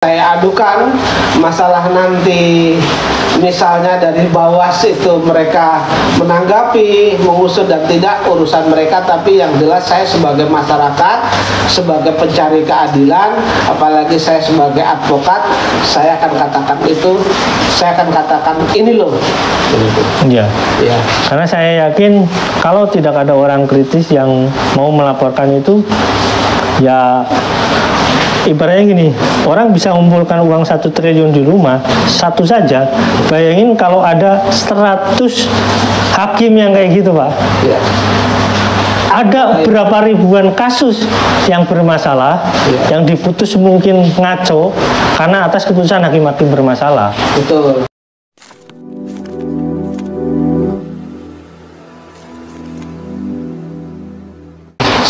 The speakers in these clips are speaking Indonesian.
Saya adukan masalah nanti misalnya dari Bawas itu mereka menanggapi, mengusut dan tidak urusan mereka, tapi yang jelas saya sebagai masyarakat, sebagai pencari keadilan, apalagi saya sebagai advokat, saya akan katakan itu, saya akan katakan ini loh. Iya. Ya. Karena saya yakin kalau tidak ada orang kritis yang mau melaporkan itu, ya ibaratnya gini, orang bisa mengumpulkan uang 1 triliun di rumah, satu saja. Bayangin kalau ada 100 hakim yang kayak gitu, Pak. Ya. Ada berapa ribuan kasus yang bermasalah, yang diputus mungkin ngaco, karena atas keputusan hakim-hakim bermasalah. Betul.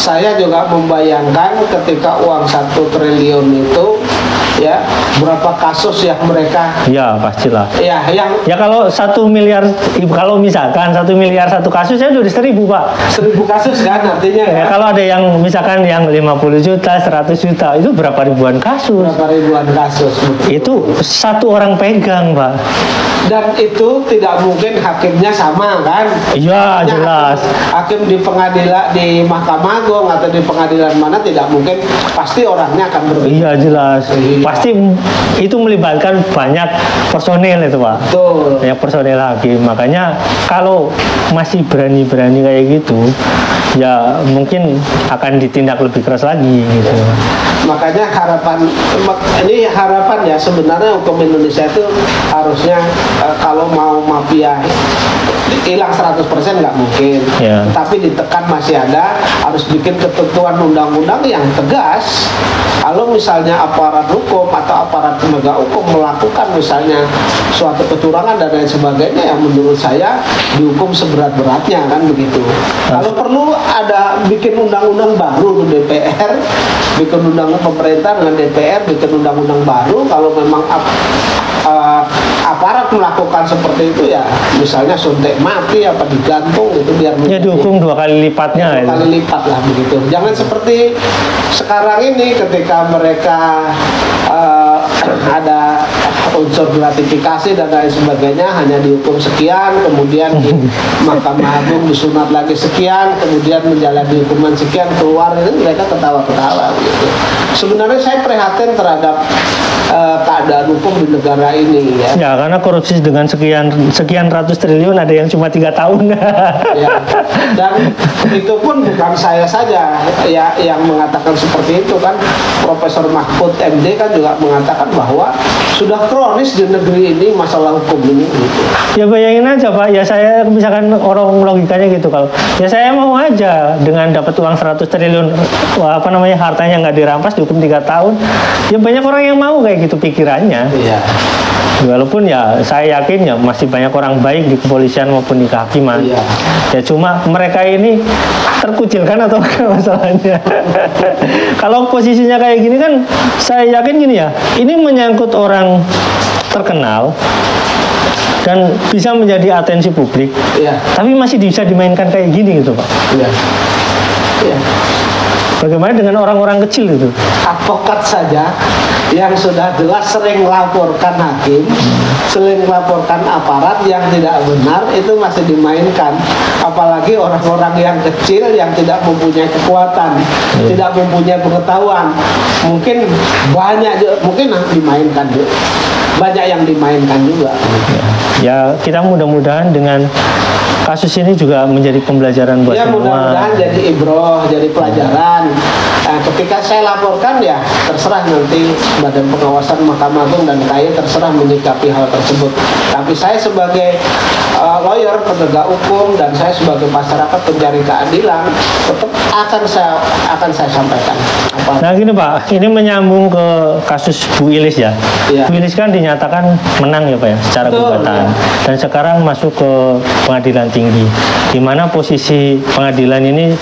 Saya juga membayangkan ketika uang 1 triliun itu, ya, berapa kasus yang mereka, ya pastilah, ya kalau 1 miliar, kalau misalkan 1 miliar satu kasus, saya udah 1.000, Pak. 1.000 kasus kan artinya ya, kalau ada yang misalkan yang 50 juta, 100 juta, itu berapa ribuan kasus? Berapa ribuan kasus, betul. Itu satu orang pegang, Pak. Dan itu tidak mungkin hakimnya sama kan? Iya, jelas. Hakim di pengadilan, di Mahkamah Agung atau di pengadilan mana, tidak mungkin, pasti orangnya akan berbeda. Iya, jelas. Iya. Pasti itu melibatkan banyak personel itu, Pak. Betul. Banyak personel hakim. Makanya kalau masih berani-berani kayak gitu, ya mungkin akan ditindak lebih keras lagi gitu. Makanya ini harapan ya, sebenarnya hukum Indonesia itu harusnya kalau mau mafia hilang 100% nggak mungkin, ya. Tapi ditekan masih ada, harus bikin ketentuan undang-undang yang tegas. Kalau misalnya aparat hukum atau aparat penegak hukum melakukan misalnya suatu kecurangan dan lain sebagainya, yang menurut saya dihukum seberat-beratnya kan begitu. Kalau perlu ada bikin undang-undang baru di DPR, bikin undang-undang pemerintah dengan DPR, bikin undang-undang baru. Kalau memang aparat melakukan seperti itu, ya misalnya suntik mati apa digantung, itu biar dihukum 2 kali lipatnya. 2 kali lipat lah begitu. Jangan seperti sekarang ini ketika mereka ada unsur gratifikasi dan lain sebagainya, hanya dihukum sekian, kemudian di Mahkamah Agung disunat lagi sekian, kemudian menjalani hukuman sekian, keluar, itu mereka ketawa-ketawa gitu. Sebenarnya saya prihatin terhadap keadaan hukum di negara ini ya. Ya, karena korupsi dengan sekian ratus triliun, ada yang cuma 3 tahun. Ya, dan itu pun bukan saya saja ya yang mengatakan seperti itu kan. Profesor Mahfud MD kan juga mengatakan bahwa sudah kronis di negeri ini masalah hukum ini gitu. Ya bayangin aja, Pak, ya saya misalkan orang logikanya gitu, kalau ya saya mau aja dengan dapat uang 100 triliun hartanya nggak dirampas, dihukum 3 tahun. Ya banyak orang yang mau kayak gitu pikirannya. Iya. Walaupun ya saya yakin ya masih banyak orang baik di kepolisian maupun di kehakiman. Iya. Ya cuma mereka ini terkucilkan atau masalahnya. Kalau posisinya kayak gini kan, saya yakin gini ya, ini menyangkut orang terkenal dan bisa menjadi atensi publik. Iya. Tapi masih bisa dimainkan kayak gini gitu, Pak. Iya. Iya. Bagaimana dengan orang-orang kecil itu? Advokat saja yang sudah jelas sering laporkan hakim, sering laporkan aparat yang tidak benar, itu masih dimainkan. Apalagi orang-orang yang kecil yang tidak mempunyai kekuatan, tidak mempunyai pengetahuan. Mungkin banyak juga, mungkin dimainkan juga. Banyak yang dimainkan juga. Ya, kita mudah-mudahan dengan kasus ini juga menjadi pembelajaran buat semua. Mudah-mudahan jadi ibroh, jadi pelajaran. Ketika saya laporkan, ya terserah nanti Badan Pengawasan Mahkamah Agung dan KAI terserah menyikapi hal tersebut. Tapi saya sebagai lawyer, penegak hukum, dan saya sebagai masyarakat pencari keadilan, tetap akan saya sampaikan. Nah gini, Pak, ini menyambung ke kasus Bu Ilis ya. Bu Ilis kan dinyatakan menang ya, Pak ya, secara gugatan. Dan sekarang masuk ke pengadilan tinggi, di mana posisi pengadilan ini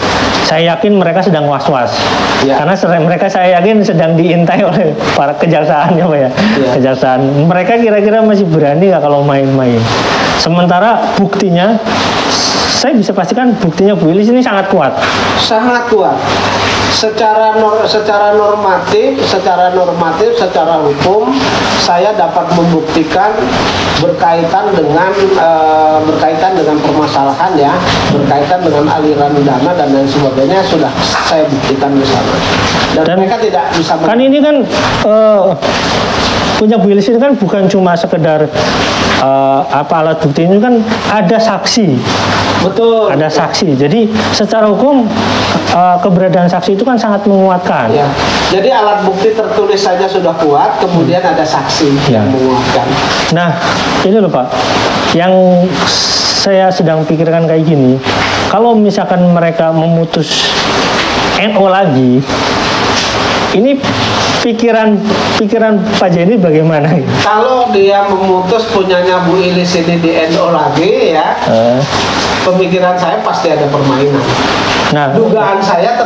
saya yakin mereka sedang was-was. Karena mereka saya yakin sedang diintai oleh para kejaksaan ya, Pak ya. Kejaksaan. Mereka kira-kira masih berani nggak kalau main-main? Sementara buktinya, saya bisa pastikan buktinya Bu Ilis ini sangat kuat. Sangat kuat. secara normatif, secara hukum saya dapat membuktikan berkaitan dengan permasalahan ya, berkaitan dengan aliran dana dan lain sebagainya sudah saya buktikan di sana. Dan mereka tidak bisa kan ini kan punya Bu Ilis ini kan bukan cuma sekedar alat bukti, ini kan ada saksi. Betul. Ada saksi. Jadi secara hukum keberadaan saksi itu kan sangat menguatkan. Ya. Jadi alat bukti tertulis saja sudah kuat, kemudian ada saksi yang menguatkan. Nah, ini loh Pak, yang saya sedang pikirkan kayak gini, kalau misalkan mereka memutus NO lagi, ini pikiran Pak Jenny bagaimana? Kalau dia memutus punyanya Bu Ilis ini di NO lagi ya, pemikiran saya pasti ada permainan. Nah, dugaan saya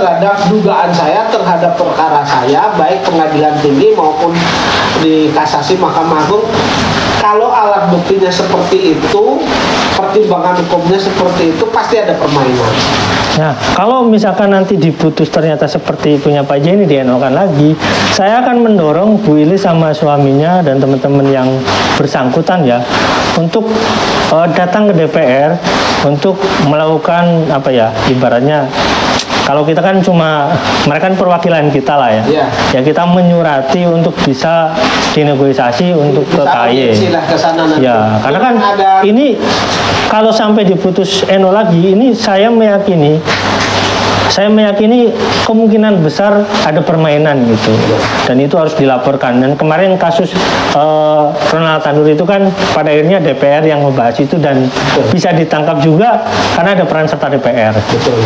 terhadap perkara saya, baik pengadilan tinggi maupun di kasasi Mahkamah Agung, kalau alat buktinya seperti itu, pertimbangan hukumnya seperti itu, pasti ada permainan. Nah, kalau misalkan nanti diputus ternyata seperti punya Pak Jenny di NO kan lagi, saya akan mendorong Bu Ilis sama suaminya dan teman-teman yang bersangkutan ya untuk datang ke DPR untuk melakukan apa ya, ibaratnya kalau kita kan cuma, mereka kan perwakilan kita lah ya. Yeah. Ya kita menyurati untuk bisa dinegosiasi untuk ke KAY. Ya, karena kan ini kalau sampai diputus NO lagi, ini saya meyakini kemungkinan besar ada permainan gitu, dan itu harus dilaporkan. Dan kemarin kasus Ronald Tanur itu kan pada akhirnya DPR yang membahas itu dan bisa ditangkap juga karena ada peran serta DPR. Betul.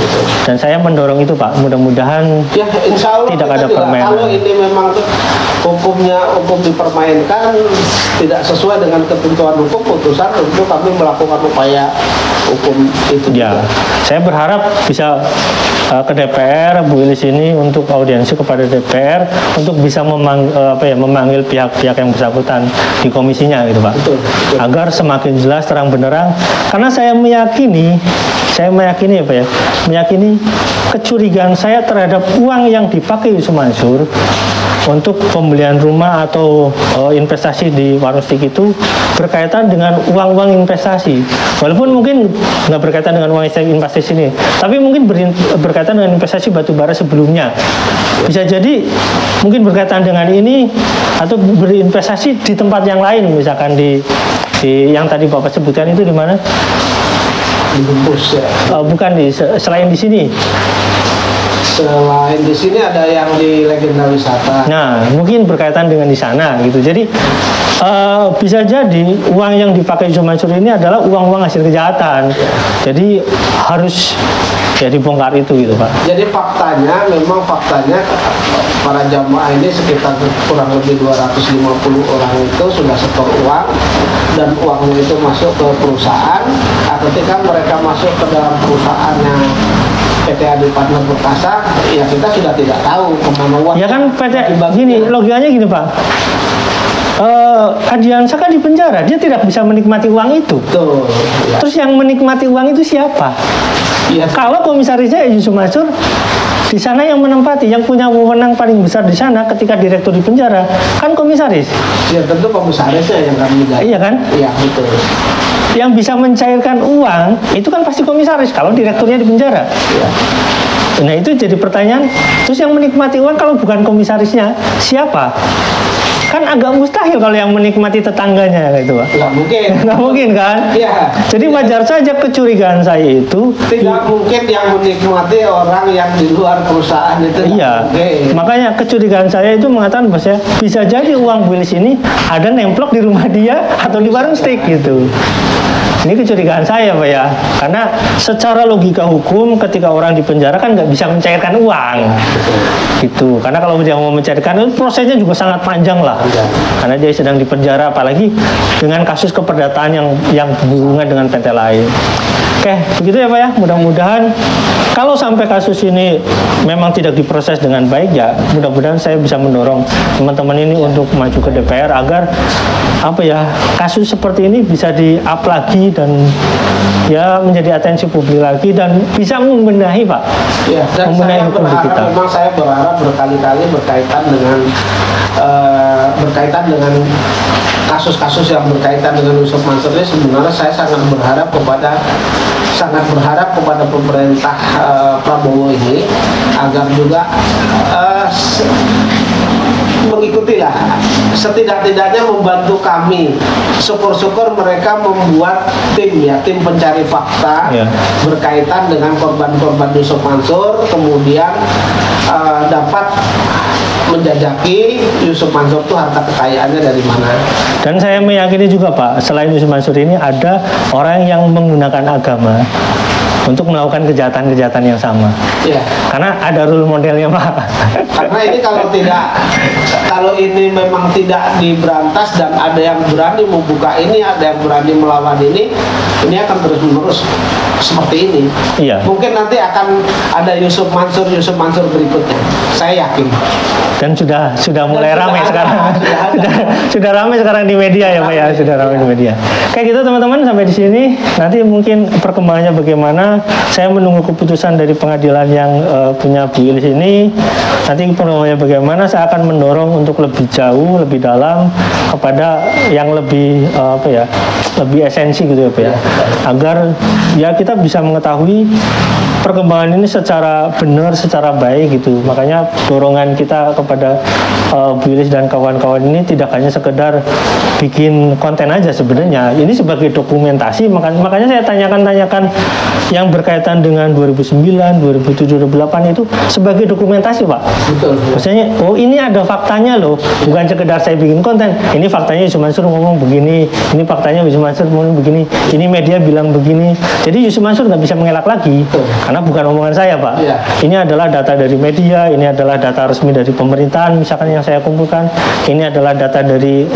Dan saya mendorong itu Pak, mudah-mudahan ya, insya Allah tidak ada permainan. Kalau ini memang hukum dipermainkan tidak sesuai dengan ketentuan hukum, putusan tentu kami melakukan upaya hukum itu. Ya, saya berharap bisa ke DPR, Bu Ilis ini untuk audiensi kepada DPR untuk bisa memanggil pihak-pihak yang bersangkutan di komisinya gitu Pak. Betul. Agar semakin jelas terang benderang, karena saya meyakini kecurigaan saya terhadap uang yang dipakai Yusuf Mansur untuk pembelian rumah atau investasi di Warung Steak itu berkaitan dengan uang-uang investasi. Walaupun mungkin nggak berkaitan dengan uang investasi ini, tapi mungkin berkaitan dengan investasi batubara sebelumnya. Bisa jadi mungkin berkaitan dengan ini atau berinvestasi di tempat yang lain, misalkan di yang tadi Bapak sebutkan itu di mana? Di Gembus ya. Bukan selain di sini. Selain di sini ada yang di Legenda Wisata. Nah, mungkin berkaitan dengan di sana gitu. Jadi bisa jadi uang yang dipakai Yusuf Mansur ini adalah uang-uang hasil kejahatan. Jadi harus ya dibongkar itu gitu Pak. Jadi faktanya para jamaah ini sekitar kurang lebih 250 orang itu sudah setor uang, dan uangnya itu masuk ke perusahaan. Ketika mereka masuk ke dalam perusahaannya PT Adi Partner Perkasa, ya kita sudah tidak tahu kemana uang. Ya kan PT gini, logikanya gini Pak. Adiansa kan di penjara, dia tidak bisa menikmati uang itu. Betul. Ya. Terus yang menikmati uang itu siapa? Ya. Kalau komisarisnya Yusuf Mansur, di sana yang menempati, yang punya wewenang paling besar di sana ketika direktur di penjara kan komisaris. Ya tentu komisarisnya yang kami menjadi. Iya kan? Iya betul. Yang bisa mencairkan uang itu kan pasti komisaris kalau direkturnya di penjara. Ya. Nah itu jadi pertanyaan. Terus yang menikmati uang kalau bukan komisarisnya siapa? Kan agak mustahil kalau yang menikmati tetangganya gitu Pak. Nggak mungkin. Nggak mungkin kan? Iya. Jadi wajar saja kecurigaan saya itu. Tidak mungkin yang menikmati orang yang di luar perusahaan itu. Iya. Makanya kecurigaan saya itu mengatakan bahwa bisa jadi uang Bu Ilis ini ada nemplok di rumah dia atau di warung steak gitu. Ini kecurigaan saya Pak ya, karena secara logika hukum ketika orang di penjara kan nggak bisa mencairkan uang, gitu. Karena kalau dia mau mencairkan itu prosesnya juga sangat panjang lah, karena dia sedang di penjara, apalagi dengan kasus keperdataan yang berhubungan dengan PT lain. Oke, begitu ya Pak ya. Mudah-mudahan kalau sampai kasus ini memang tidak diproses dengan baik ya, mudah-mudahan saya bisa mendorong teman-teman ini untuk maju ke DPR agar kasus seperti ini bisa di-up lagi dan ya menjadi atensi publik lagi dan bisa membenahi Pak. Ya, dan membenahi saya hukum di kita. memang saya berharap berkali-kali berkaitan dengan kasus-kasus yang berkaitan dengan Yusuf Mansur ini, sebenarnya saya sangat berharap kepada pemerintah Prabowo ini agar juga mengikutilah, setidak-tidaknya membantu kami. Syukur-syukur mereka membuat tim pencari fakta berkaitan dengan korban-korban Yusuf Mansur, kemudian dapat menjajaki Yusuf Mansur itu harta kekayaannya dari mana. Dan saya meyakini juga Pak, selain Yusuf Mansur ini ada orang yang menggunakan agama untuk melakukan kejahatan-kejahatan yang sama. Ya. Karena ada role modelnya Pak. Karena ini kalau ini memang tidak diberantas dan ada yang berani membuka ini, ada yang berani melawan ini akan terus-menerus seperti ini. Iya. Mungkin nanti akan ada Yusuf Mansur berikutnya. Saya yakin. Dan sudah mulai ramai sekarang. Sudah ramai sekarang di media ya Pak ya, sudah ramai di media. Kayak gitu teman-teman, sampai di sini. Nanti mungkin perkembangannya bagaimana, saya menunggu keputusan dari pengadilan yang punya Bu Ilis ini. Nanti perkembangannya bagaimana, saya akan mendorong untuk lebih jauh, lebih dalam kepada yang lebih lebih esensi gitu ya Pak ya. Agar ya kita bisa mengetahui perkembangan ini secara benar, secara baik gitu. Makanya dorongan kita kepada Bu Ilis dan kawan-kawan ini tidak hanya sekedar bikin konten aja sebenarnya. Ini sebagai dokumentasi. Makanya saya tanyakan yang berkaitan dengan 2009, 2007, 2008 itu sebagai dokumentasi Pak. Betul. Maksudnya, oh ini ada faktanya loh, bukan sekedar saya bikin konten. Ini faktanya Yusuf Mansur ngomong begini, ini faktanya Yusuf Mansur ngomong begini, ini media bilang begini. Jadi Yusuf Mansur nggak bisa mengelak lagi, karena bukan omongan saya Pak. Ya. Ini adalah data dari media, ini adalah data resmi dari pemerintahan, misalkan yang saya kumpulkan. Ini adalah data dari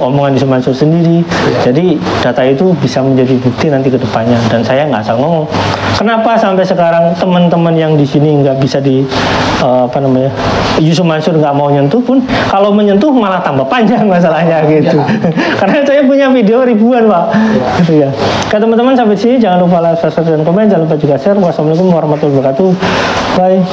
omongan Yusuf Mansur sendiri. Ya. Jadi data itu bisa menjadi bukti nanti ke depannya. Dan saya nggak asal ngomong. Kenapa sampai sekarang teman-teman yang di sini nggak bisa Yusuf Mansur nggak mau nyentuh pun, kalau menyentuh malah tambah panjang masalahnya gitu. Karena saya punya video ribuan Pak. Gitu ya. Oke teman-teman, sampai sini jangan lupa like, subscribe dan komen, jangan lupa juga share. Wassalamualaikum warahmatullahi wabarakatuh. Bye.